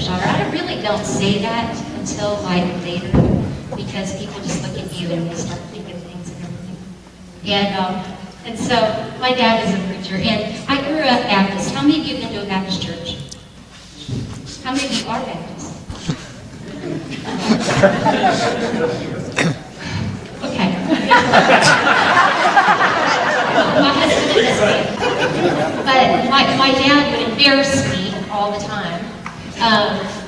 church daughter. I really don't say that until like later, because people just look at you and they start thinking things and everything. And so my dad is a preacher, and I grew up Baptist. How many of you have been to a Baptist church? How many of you are Baptist? Okay. My husband is but my dad would embarrass me all the time,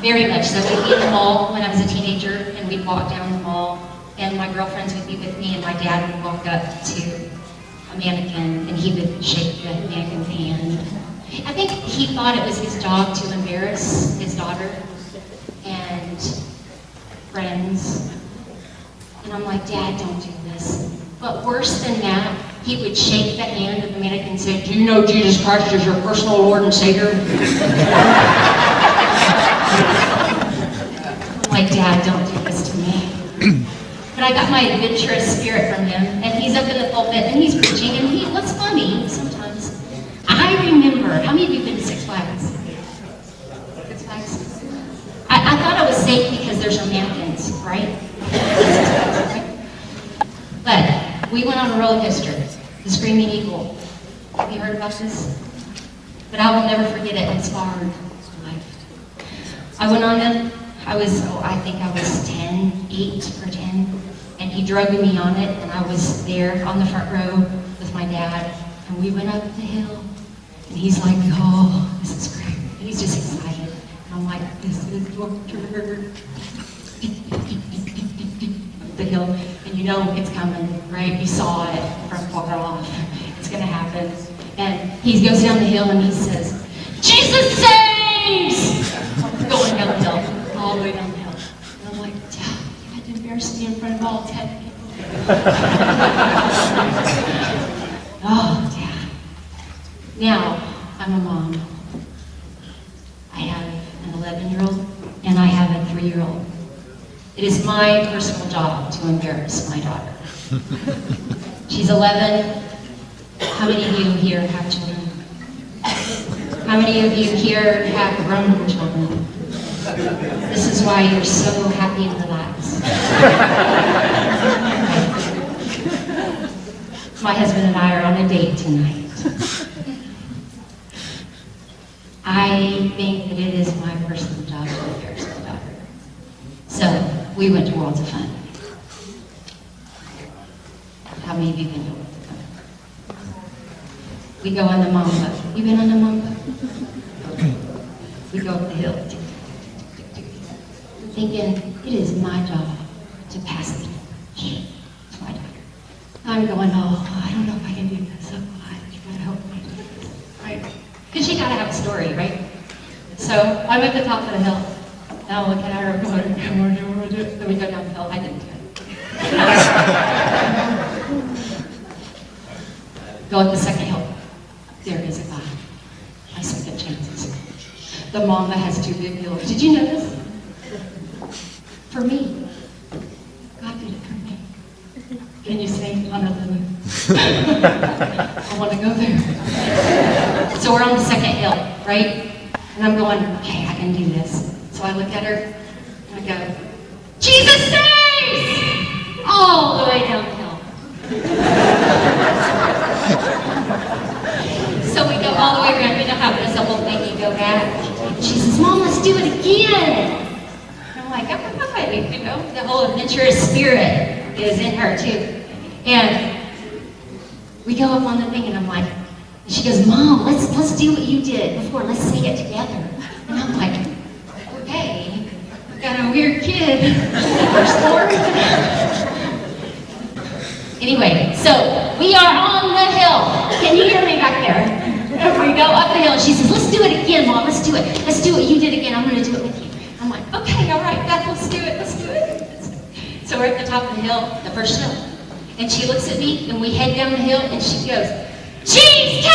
very much so. We'd be in the mall when I was a teenager, and we'd walk down the mall, and my girlfriends would be with me, and my dad would walk up to a mannequin, and he would shake the mannequin's hand. I think he thought it was his job to embarrass his daughter and friends. And I'm like, Dad, don't do this. But worse than that, he would shake the hand of the mannequin and say, do you know Jesus Christ is your personal Lord and Savior? I'm like, Dad, don't do this to me. But I got my adventurous spirit from him, and he's up in the pulpit, and he's preaching, and what's funny, sometimes, I remember, how many of you have been to Six Flags? Six Flags? I thought I was safe because there's no mannequins, right? But we went on a roller coaster, the Screaming Eagle. Have you heard about this? But I will never forget it. It's hard life. I went on it. I think I was 8 or 10, and he drug me on it, and I was there on the front row with my dad, and we went up the hill, and he's like, oh, this is great. And he's just excited. And I'm like, this is torture. The hill, and you know it's coming, right? You saw it from far off. It's going to happen. And he goes down the hill and he says, Jesus saves! Going down the hill, all the way down the hill. And I'm like, Dad, you had to embarrass me in front of all 10 people. Oh, Dad. Now, I'm a mom. I have an 11-year-old and I have a 3-year-old. It is my personal job to embarrass my daughter. She's 11. How many of you here have children? How many of you here have grown children? This is why you're so happy and relaxed. My husband and I are on a date tonight. I think that it is my personal job to embarrass my daughter. So, we went to Worlds of Fun. How many of you been to Worlds of Fun? We go on the Mamba. You been on the Mamba? We go up the hill. Thinking, it is my job to pass the torch to my daughter. I'm going, oh, I don't know if I can do this. Oh, God, you gotta help me. Right? Because you gotta have a story, right? So, I'm at the top of the hill. And I'll look at her and go, then we go down the hill. I didn't do it. Go up the second hill. There is a God. My second chances. The Mamba has 2 big hills. Did you know this? For me. God did it for me. Can you say hallelujah? I want to go there. So we're on the second hill, right? And I'm going, okay, I can do this. So I look at her, and I go, Jesus saves! All the way down the hill. So we go all the way around. You know how there's a whole thing, you go back. And she says, Mom, let's do it again. And I'm like, okay, you know, the whole adventurous spirit is in her too. And we go up on the thing, and I'm like, and she goes, Mom, let's do what you did before. Let's say it together. And I'm like, okay, I've got a weird kid. First Lord. Anyway, so we are on the hill. Can you hear me back there? We go up the hill. She says, let's do it again, Mom. Let's do it. Let's do what you did again. I'm going to do it with you. I'm like, okay, all right, Beth, let's do it. Let's do it. So we're at the top of the hill, the first hill. And she looks at me, and we head down the hill, and she goes, Cheesecake!